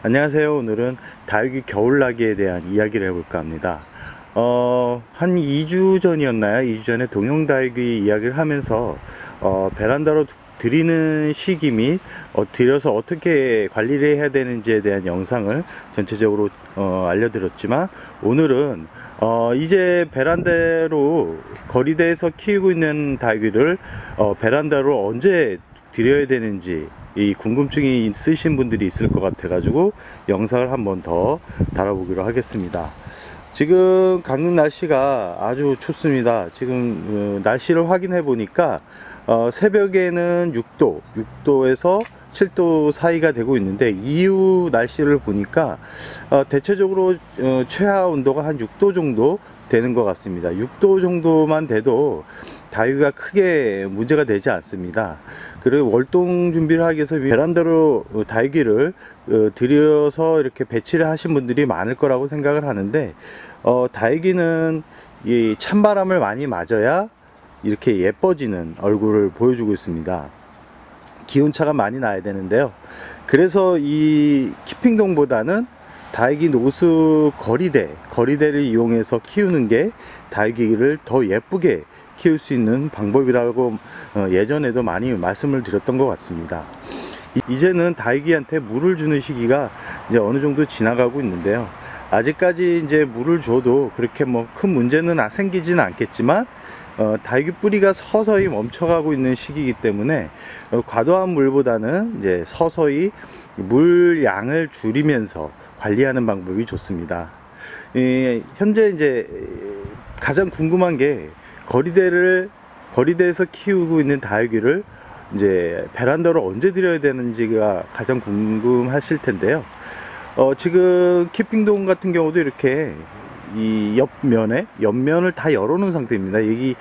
안녕하세요. 오늘은 다육이 겨울나기에 대한 이야기를 해볼까 합니다. 한 2주 전이었나요? 2주 전에 동영다육이 이야기를 하면서 베란다로 들이는 시기 및 들여서 어떻게 관리를 해야 되는지에 대한 영상을 전체적으로 알려드렸지만, 오늘은 이제 베란다로 거리대에서 키우고 있는 다육이를 베란다로 언제 들여야 되는지 이 궁금증이 있으신 분들이 있을 것 같아 가지고 영상을 한번 더 다뤄보기로 하겠습니다. 지금 강릉 날씨가 아주 춥습니다. 지금 날씨를 확인해 보니까 새벽에는 6도에서 7도 사이가 되고 있는데, 이후 날씨를 보니까 대체적으로 최하 온도가 한 6도 정도 되는 것 같습니다. 6도 정도만 돼도 다육이가 크게 문제가 되지 않습니다. 그리고 월동 준비를 하기 위해서 베란다로 다육이를 들여서 이렇게 배치를 하신 분들이 많을 거라고 생각을 하는데, 다육이는 이 찬바람을 많이 맞아야 이렇게 예뻐지는 얼굴을 보여주고 있습니다. 기온차가 많이 나야 되는데요. 그래서 이 키핑동보다는 다육이 노수 거리대를 이용해서 키우는 게 다육이를 더 예쁘게 키울 수 있는 방법이라고 예전에도 많이 말씀을 드렸던 것 같습니다. 이제는 다육이한테 물을 주는 시기가 이제 어느 정도 지나가고 있는데요. 아직까지 이제 물을 줘도 그렇게 뭐 큰 문제는 생기지는 않겠지만, 다육이 뿌리가 서서히 멈춰가고 있는 시기이기 때문에 과도한 물보다는 이제 서서히 물 양을 줄이면서 관리하는 방법이 좋습니다. 현재 이제 가장 궁금한 게 거리대에서 키우고 있는 다육이를 이제 베란다로 언제 들여야 되는지가 가장 궁금하실 텐데요. 지금 키핑동 같은 경우도 이렇게 이 옆면을 다 열어놓은 상태입니다. 여기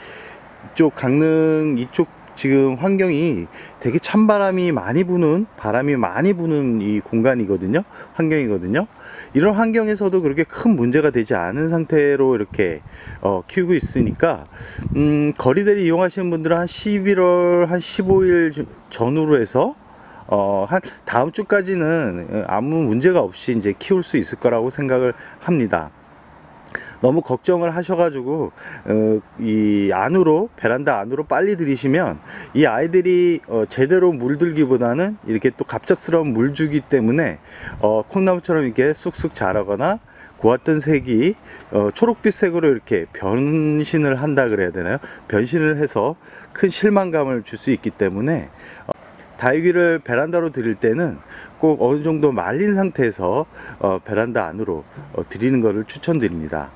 이쪽 강릉 이쪽 지금 환경이 되게 찬바람이 많이 부는, 바람이 많이 부는 이 공간이거든요. 환경이거든요. 이런 환경에서도 그렇게 큰 문제가 되지 않은 상태로 이렇게 키우고 있으니까, 거리대를 이용하시는 분들은 한 11월 한 15일 전후로 해서 한 다음 주까지는 아무 문제가 없이 이제 키울 수 있을 거라고 생각을 합니다. 너무 걱정을 하셔가지고 이 베란다 안으로 빨리 들이시면 이 아이들이 제대로 물들기보다는 이렇게 또 갑작스러운 물주기 때문에 콩나물처럼 이렇게 쑥쑥 자라거나 고왔던 색이 초록빛 색으로 이렇게 변신을 한다 그래야 되나요? 변신을 해서 큰 실망감을 줄 수 있기 때문에 다육이를 베란다로 들일 때는 꼭 어느 정도 말린 상태에서 베란다 안으로 들이는 것을 추천드립니다.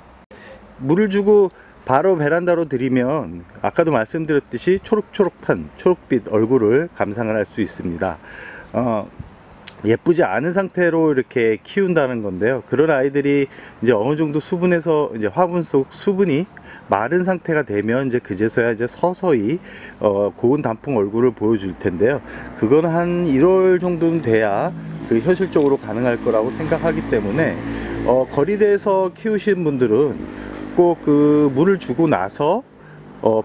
물을 주고 바로 베란다로 들이면 아까도 말씀드렸듯이 초록빛 얼굴을 감상을 할 수 있습니다. 예쁘지 않은 상태로 이렇게 키운다는 건데요. 그런 아이들이 이제 어느 정도 수분에서 이제 화분 속 수분이 마른 상태가 되면 이제 그제서야 이제 서서히 고운 단풍 얼굴을 보여줄 텐데요. 그건 한 1월 정도는 돼야 현실적으로 가능할 거라고 생각하기 때문에 거리대에서 키우신 분들은 꼭 물을 주고 나서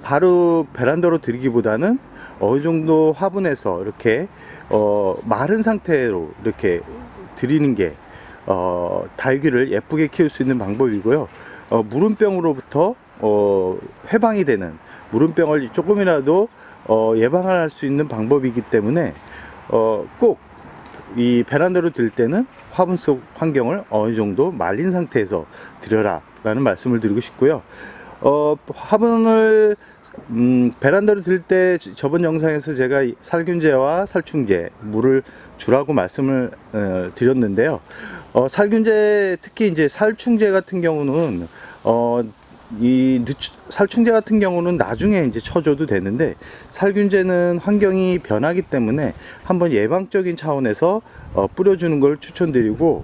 바로 베란다로 들이기보다는 어느 정도 화분에서 이렇게 마른 상태로 이렇게 들이는 게 다육이를 예쁘게 키울 수 있는 방법이고요. 무름병으로부터 해방이 되는, 무름병을 조금이라도 예방을 할 수 있는 방법이기 때문에 꼭 이 베란다로 들 때는 화분 속 환경을 어느 정도 말린 상태에서 들여라 라는 말씀을 드리고 싶고요. 화분을 베란다로 들 때 저번 영상에서 제가 살균제와 살충제 물을 주라고 말씀을 드렸는데요. 살균제, 특히 이제 살충제 같은 경우는 살충제 같은 경우는 나중에 이제 쳐줘도 되는데, 살균제는 환경이 변하기 때문에 한번 예방적인 차원에서 뿌려주는 걸 추천드리고,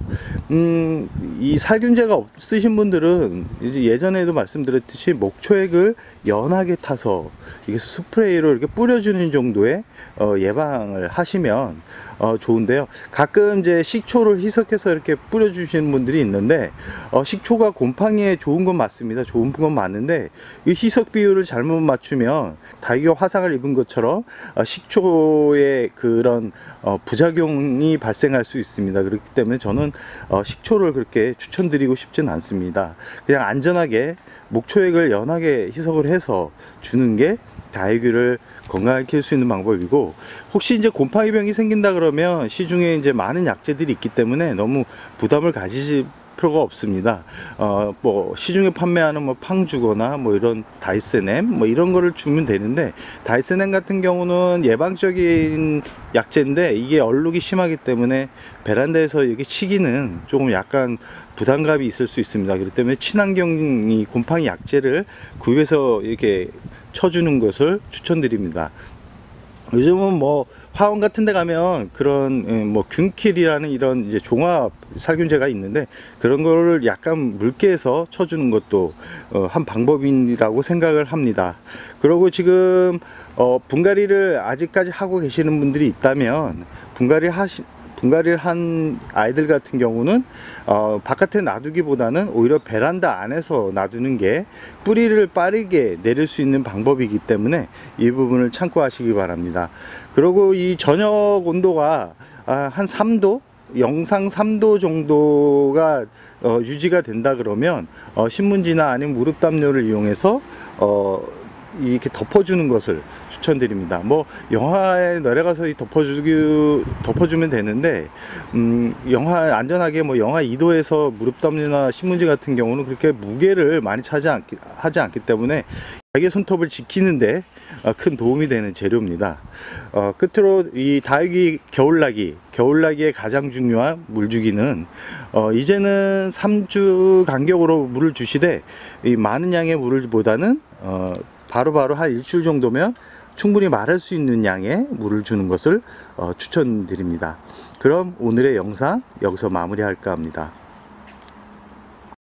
이 살균제가 없으신 분들은 이제 예전에도 말씀드렸듯이 목초액을 연하게 타서 이게 스프레이로 이렇게 뿌려주는 정도의 예방을 하시면 좋은데요. 가끔 이제 식초를 희석해서 이렇게 뿌려주시는 분들이 있는데, 식초가 곰팡이에 좋은 건 맞습니다. 좋은 건 맞는데 이 희석 비율을 잘못 맞추면 다육이가 화상을 입은 것처럼 식초의 그런 부작용이 발생할 수 있습니다. 그렇기 때문에 저는 식초를 그렇게 추천드리고 싶지는 않습니다. 그냥 안전하게 목초액을 연하게 희석을 해서 주는 게 다육이를 건강하게 키울 수 있는 방법이고, 혹시 이제 곰팡이병이 생긴다 그러면 시중에 이제 많은 약재들이 있기 때문에 너무 부담을 가지실 필요가 없습니다. 뭐 시중에 판매하는 뭐 팡주거나 뭐 이런 다이세넴 뭐 이런 거를 주면 되는데, 다이세넴 같은 경우는 예방적인 약재인데 이게 얼룩이 심하기 때문에 베란다에서 이렇게 치기는 조금 약간 부담감이 있을 수 있습니다. 그렇기 때문에 친환경이 곰팡이 약재를 구입해서 이렇게 쳐주는 것을 추천드립니다. 요즘은 뭐 화원 같은 데 가면 그런 뭐 균킬이라는 이런 이제 종합 살균제가 있는데, 그런 거를 약간 묽게 해서 쳐주는 것도 한 방법이라고 생각을 합니다. 그리고 지금 분갈이를 아직까지 하고 계시는 분들이 있다면, 분갈이를 한 아이들 같은 경우는 바깥에 놔두기보다는 오히려 베란다 안에서 놔두는 게 뿌리를 빠르게 내릴 수 있는 방법이기 때문에 이 부분을 참고하시기 바랍니다. 그리고 이 저녁 온도가 한 3도, 영상 3도 정도가 유지가 된다 그러면 신문지나 아니면 무릎 담요를 이용해서 이렇게 덮어주는 것을 추천드립니다. 뭐 영하에 내려가서 덮어주면 되는데, 영하 안전하게 뭐 영하 2도에서 무릎 담요나 신문지 같은 경우는 그렇게 무게를 많이 하지 않기 때문에 다육이 손톱을 지키는데 큰 도움이 되는 재료입니다. 끝으로 이 다육이 겨울나기의 가장 중요한 물주기는 이제는 3주 간격으로 물을 주시되, 이 많은 양의 물보다는 바로바로 한 일주일 정도면 충분히 마를 수 있는 양의 물을 주는 것을 추천드립니다. 그럼 오늘의 영상 여기서 마무리할까 합니다.